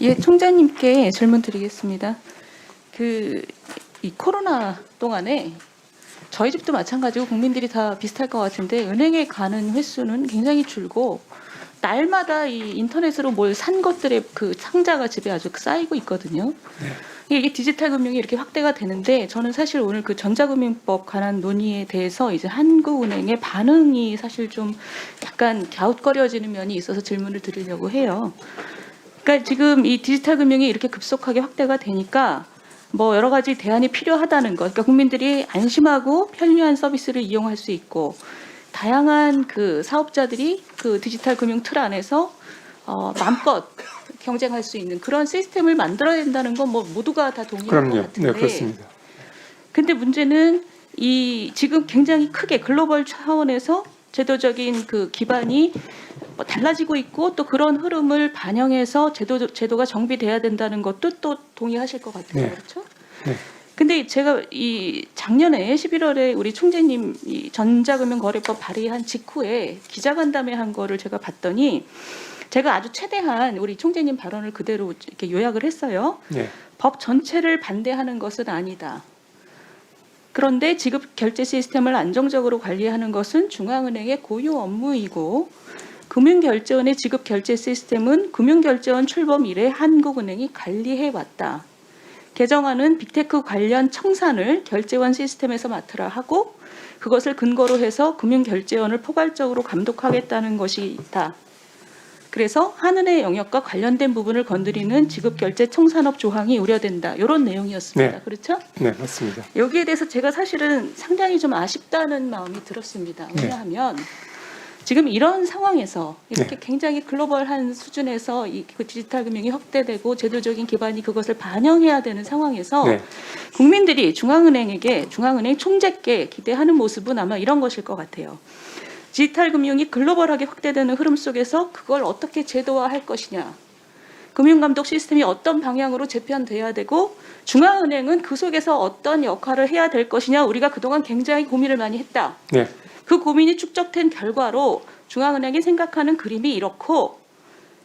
예, 총장님께 질문 드리겠습니다. 이 코로나 동안에 저희 집도 마찬가지고 국민들이 다 비슷할 것 같은데 은행에 가는 횟수는 굉장히 줄고 날마다 이 인터넷으로 뭘 산 것들의 그 상자가 집에 아주 쌓이고 있거든요. 이게 디지털 금융이 이렇게 확대가 되는데 저는 사실 오늘 그 전자금융법 관한 논의에 대해서 이제 한국은행의 반응이 사실 좀 약간 갸웃거려지는 면이 있어서 질문을 드리려고 해요. 그러니까 지금 이 디지털 금융이 이렇게 급속하게 확대가 되니까 뭐 여러 가지 대안이 필요하다는 것. 그러니까 국민들이 안심하고 편리한 서비스를 이용할 수 있고 다양한 그 사업자들이 그 디지털 금융 틀 안에서 마음껏 경쟁할 수 있는 그런 시스템을 만들어야 된다는 건 뭐 모두가 다 동의할 것 같은데. 네, 그렇습니다. 근데 문제는 이 지금 굉장히 크게 글로벌 차원에서 제도적인 그 기반이 뭐 달라지고 있고 또 그런 흐름을 반영해서 제도가 정비돼야 된다는 것도 또 동의하실 것 같아요. 네. 그렇죠? 네. 근데 제가 이 작년에 11월에 우리 총재님 이 전자금융거래법 발의한 직후에 기자간담회 한 거를 제가 봤더니 제가 아주 최대한 우리 총재님 발언을 그대로 이렇게 요약을 했어요. 네. 법 전체를 반대하는 것은 아니다. 그런데 지급 결제 시스템을 안정적으로 관리하는 것은 중앙은행의 고유 업무이고 금융결제원의 지급 결제 시스템은 금융결제원 출범 이래 한국은행이 관리해 왔다. 개정안은 빅테크 관련 청산을 결제원 시스템에서 맡으라 하고 그것을 근거로 해서 금융결제원을 포괄적으로 감독하겠다는 것이다. 그래서 한은의 영역과 관련된 부분을 건드리는 지급결제 청산업 조항이 우려된다. 이런 내용이었습니다. 네. 그렇죠? 네, 맞습니다. 여기에 대해서 제가 사실은 상당히 좀 아쉽다는 마음이 들었습니다. 왜냐하면 지금 이런 상황에서 이렇게 굉장히 글로벌한 수준에서 그 디지털 금융이 확대되고 제도적인 기반이 그것을 반영해야 되는 상황에서 네. 국민들이 중앙은행 총재께 기대하는 모습은 아마 이런 것일 것 같아요. 디지털 금융이 글로벌하게 확대되는 흐름 속에서 그걸 어떻게 제도화할 것이냐. 금융감독 시스템이 어떤 방향으로 재편돼야 되고 중앙은행은 그 속에서 어떤 역할을 해야 될 것이냐. 우리가 그동안 굉장히 고민을 많이 했다. 네. 그 고민이 축적된 결과로 중앙은행이 생각하는 그림이 이렇고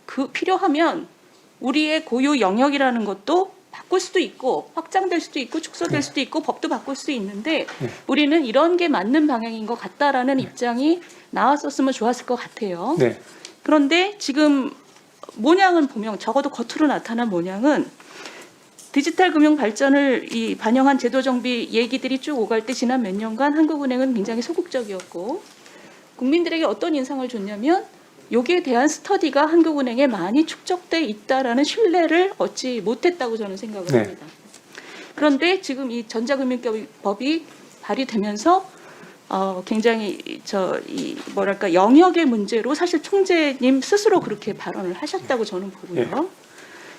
그 필요하면 우리의 고유 영역이라는 것도 바꿀 수도 있고 확장될 수도 있고 축소될 수도 있고 법도 바꿀 수도 있는데 우리는 이런 게 맞는 방향인 것 같다라는 입장이 나왔었으면 좋았을 것 같아요. 네. 그런데 지금 모양을 보면 적어도 겉으로 나타난 모양은 디지털 금융 발전을 반영한 제도 정비 얘기들이 쭉 오갈 때 지난 몇 년간 한국은행은 굉장히 소극적이었고 국민들에게 어떤 인상을 줬냐면 여기에 대한 스터디가 한국은행에 많이 축적돼 있다라는 신뢰를 얻지 못했다고 저는 생각을 네. 합니다. 그런데 지금 이 전자금융법이 발의되면서 굉장히 영역의 문제로 사실 총재님 스스로 그렇게 발언을 하셨다고 저는 보고요.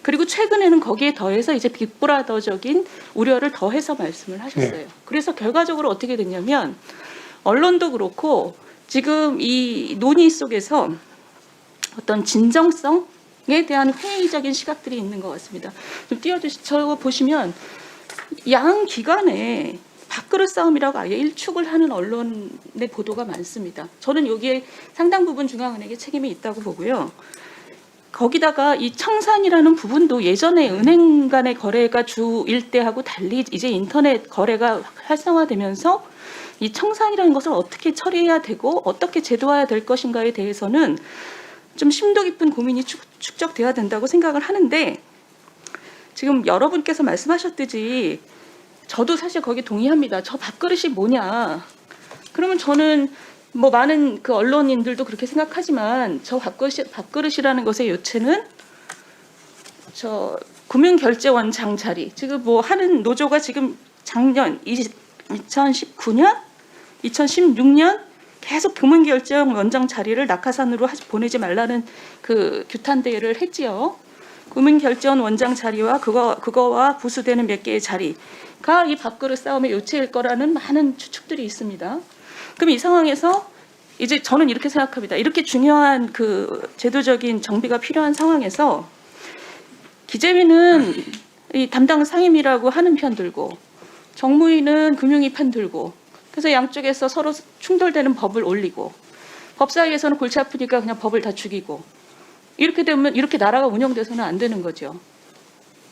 그리고 최근에는 거기에 더해서 이제 빅브라더적인 우려를 더해서 말씀을 하셨어요. 그래서 결과적으로 어떻게 됐냐면 언론도 그렇고 지금 이 논의 속에서 어떤 진정성에 대한 회의적인 시각들이 있는 것 같습니다. 좀 띄워주시죠. 보시면 양 기관에 밥그릇 싸움이라고 아예 일축을 하는 언론의 보도가 많습니다. 저는 여기에 상당 부분 중앙은행의 책임이 있다고 보고요. 거기다가 이 청산이라는 부분도 예전에 은행 간의 거래가 주일 때하고 달리 이제 인터넷 거래가 활성화되면서 이 청산이라는 것을 어떻게 처리해야 되고 어떻게 제도화해야 될 것인가에 대해서는 좀 심도 깊은 고민이 축적돼야 된다고 생각을 하는데 지금 여러분께서 말씀하셨듯이 저도 사실 거기 동의합니다. 저 밥그릇이 뭐냐. 그러면 저는 뭐 많은 그 언론인들도 그렇게 생각하지만 저 밥그릇이라는 것의 요체는 저 금융결제원 장자리 지금 뭐 하는 노조가 지금 작년 2019년 2016년 계속 금융결제원 원장 자리를 낙하산으로 보내지 말라는 그 규탄 대회를 했지요. 금융결제원 원장 자리와 그거와 부수되는 몇 개의 자리가 이 밥그릇 싸움의 요체일 거라는 많은 추측들이 있습니다. 그럼 이 상황에서 이제 저는 이렇게 생각합니다. 이렇게 중요한 그 제도적인 정비가 필요한 상황에서 기재위는 이 담당 상임이라고 하는 편 들고 정무위는 금융위 편 들고 그래서 양쪽에서 서로 충돌되는 법을 올리고 법 사이에서는 골치 아프니까 그냥 법을 다 죽이고 이렇게 되면 이렇게 나라가 운영돼서는 안 되는 거죠.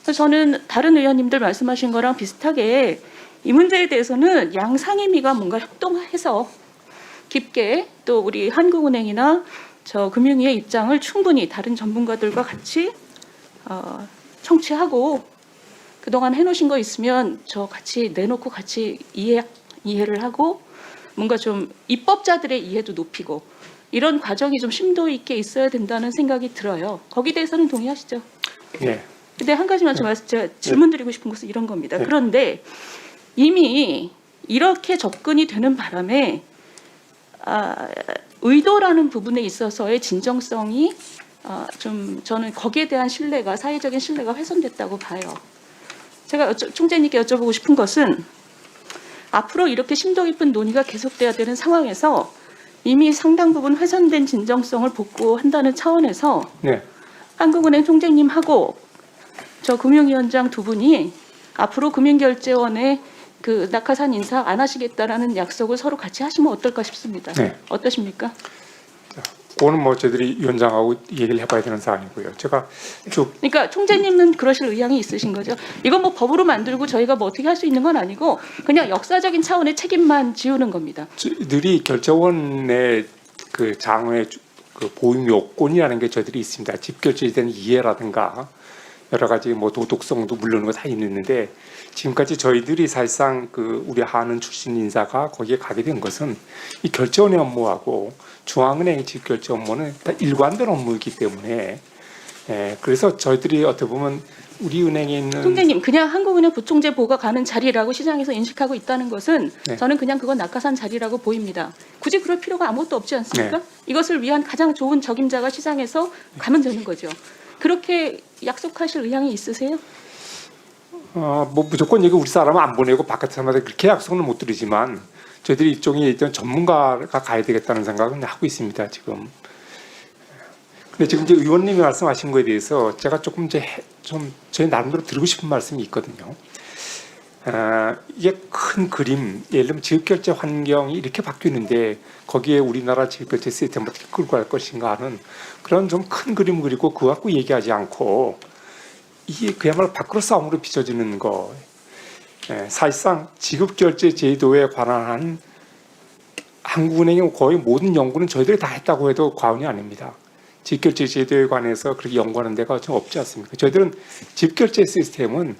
그래서 저는 다른 의원님들 말씀하신 거랑 비슷하게 이 문제에 대해서는 양 상임위가 뭔가 협동해서 깊게 또 우리 한국은행이나 저 금융위의 입장을 충분히 다른 전문가들과 같이 청취하고 그동안 해놓으신 거 있으면 저 같이 내놓고 같이 이해를 하고 뭔가 좀 입법자들의 이해도 높이고 이런 과정이 좀 심도 있게 있어야 된다는 생각이 들어요. 거기에 대해서는 동의하시죠? 예. 근데 한 가지만 좀 제가 질문드리고 싶은 것은 이런 겁니다. 그런데 이미 이렇게 접근이 되는 바람에 의도라는 부분에 있어서의 진정성이 좀 저는 거기에 대한 신뢰가 사회적인 신뢰가 훼손됐다고 봐요. 제가 총재님께 여쭤보고 싶은 것은 앞으로 이렇게 심도 깊은 논의가 계속돼야 되는 상황에서 이미 상당 부분 훼손된 진정성을 복구한다는 차원에서 네. 한국은행 총재님하고 저 금융위원장 두 분이 앞으로 금융결제원의 그 낙하산 인사 안 하시겠다라는 약속을 서로 같이 하시면 어떨까 싶습니다. 네. 어떠십니까? 그거는 뭐 저희들이 위원장하고 얘기를 해봐야 되는 사안이고요. 제가 쭉 그러니까 총재님은 그러실 의향이 있으신 거죠. 이건 뭐 법으로 만들고 저희가 뭐 어떻게 할 수 있는 건 아니고 그냥 역사적인 차원의 책임만 지우는 겁니다. 저희들이 결제원의 그 장외 그 보임 요건이라는 게 저희들이 있습니다. 집결제에 대한 이해라든가 여러 가지 뭐 도덕성도 물론 다 있는데 지금까지 저희들이 사실상 그 우리 한은 출신 인사가 거기에 가게 된 것은 이 결제원의 업무하고 중앙은행의 집결제 업무는 다 일관된 업무이기 때문에 그래서 저희들이 어떻게 보면 우리 은행에 있는 총재님 그냥 한국은행 부총재 보가 가는 자리라고 시장에서 인식하고 있다는 것은 네. 저는 그냥 그건 낙하산 자리라고 보입니다. 굳이 그럴 필요가 아무것도 없지 않습니까? 네. 이것을 위한 가장 좋은 적임자가 시장에서 가면 되는 거죠. 그렇게 약속하실 의향이 있으세요? 뭐 무조건 여기 우리 사람은 안 보내고 바깥 사람한테 그렇게 약속은 못 드리지만 저희들이 일종의 일단 전문가가 가야 되겠다는 생각은 하고 있습니다 지금. 근데 지금 이제 의원님이 말씀하신 거에 대해서 제가 조금 이제 좀 저희 나름대로 드리고 싶은 말씀이 있거든요. 이게 큰 그림, 예를 들면 지급결제 환경이 이렇게 바뀌는데 거기에 우리나라 지급결제 시스템을 어떻게 끌고 갈 것인가 하는 그런 좀 큰 그림 그리고 그거 갖고 얘기하지 않고 이게 그야말로 밖으로 싸움으로 비춰지는 거. 사실상 지급결제 제도에 관한 한국은행의 거의 모든 연구는 저희들이 다 했다고 해도 과언이 아닙니다. 지급결제 제도에 관해서 그렇게 연구하는 데가 좀 없지 않습니까? 저희들은 지급결제 시스템은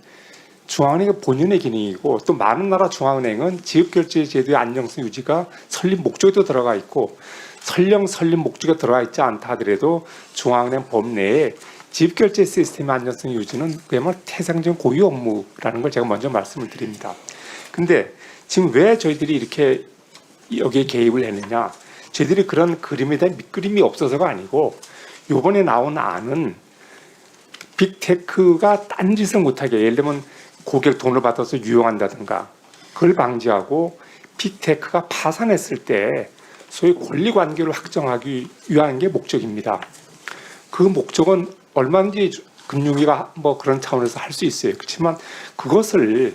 중앙은행의 본연의 기능이고 또 많은 나라 중앙은행은 지급결제 제도의 안정성 유지가 설립 목적에도 들어가 있고 설령 설립 목적에 들어가 있지 않다 하더라도 중앙은행 법내에 지급결제 시스템의 안정성 유지는 그야말로 태생적인 고유 업무라는 걸 제가 먼저 말씀을 드립니다. 근데 지금 왜 저희들이 이렇게 여기에 개입을 했느냐? 저희들이 그런 그림에 대한 밑그림이 없어서가 아니고 이번에 나온 안은 빅테크가 딴짓을 못하게 예를 들면 고객 돈을 받아서 유용한다든가 그걸 방지하고 빅테크가 파산했을 때 소위 권리관계를 확정하기 위한 게 목적입니다. 그 목적은 얼마든지 금융위가 뭐 그런 차원에서 할 수 있어요. 그렇지만 그것을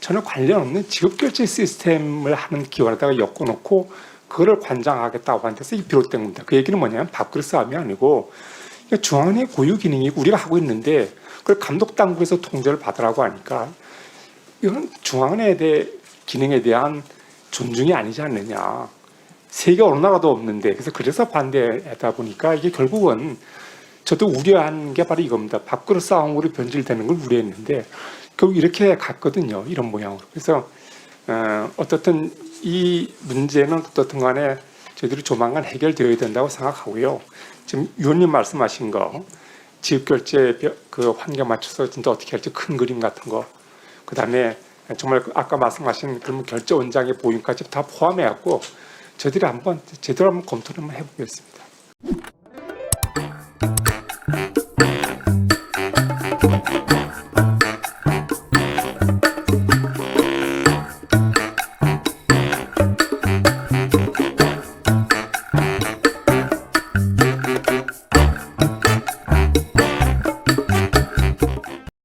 전혀 관련 없는 지급결제 시스템을 하는 기관에다가 엮어놓고 그거를 관장하겠다고 하는 데서 비롯된 겁니다. 그 얘기는 뭐냐면 밥그릇 싸움이 아니고 중앙은행의 고유 기능이고 우리가 하고 있는데 그걸 감독당국에서 통제를 받으라고 하니까 이건 중앙은행에 대해 기능에 대한 존중이 아니지 않느냐. 세계 어느 나라도 없는데 그래서 반대하다 보니까 이게 결국은 저도 우려한 게 바로 이겁니다. 밥그릇 싸움으로 변질되는 걸 우려했는데 결국 이렇게 갔거든요. 이런 모양으로. 그래서 어떻든 이 문제는 어떻든 간에 저희들이 조만간 해결되어야 된다고 생각하고요. 지금 위원님 말씀하신 거 지급결제 그 환경 맞춰서 진짜 어떻게 할지 큰 그림 같은 거 그다음에 정말 아까 말씀하신 그런 결제 원장의 보임까지 다 포함해갖고 저희들이 한번 제대로 한번 검토를 한번 해보겠습니다.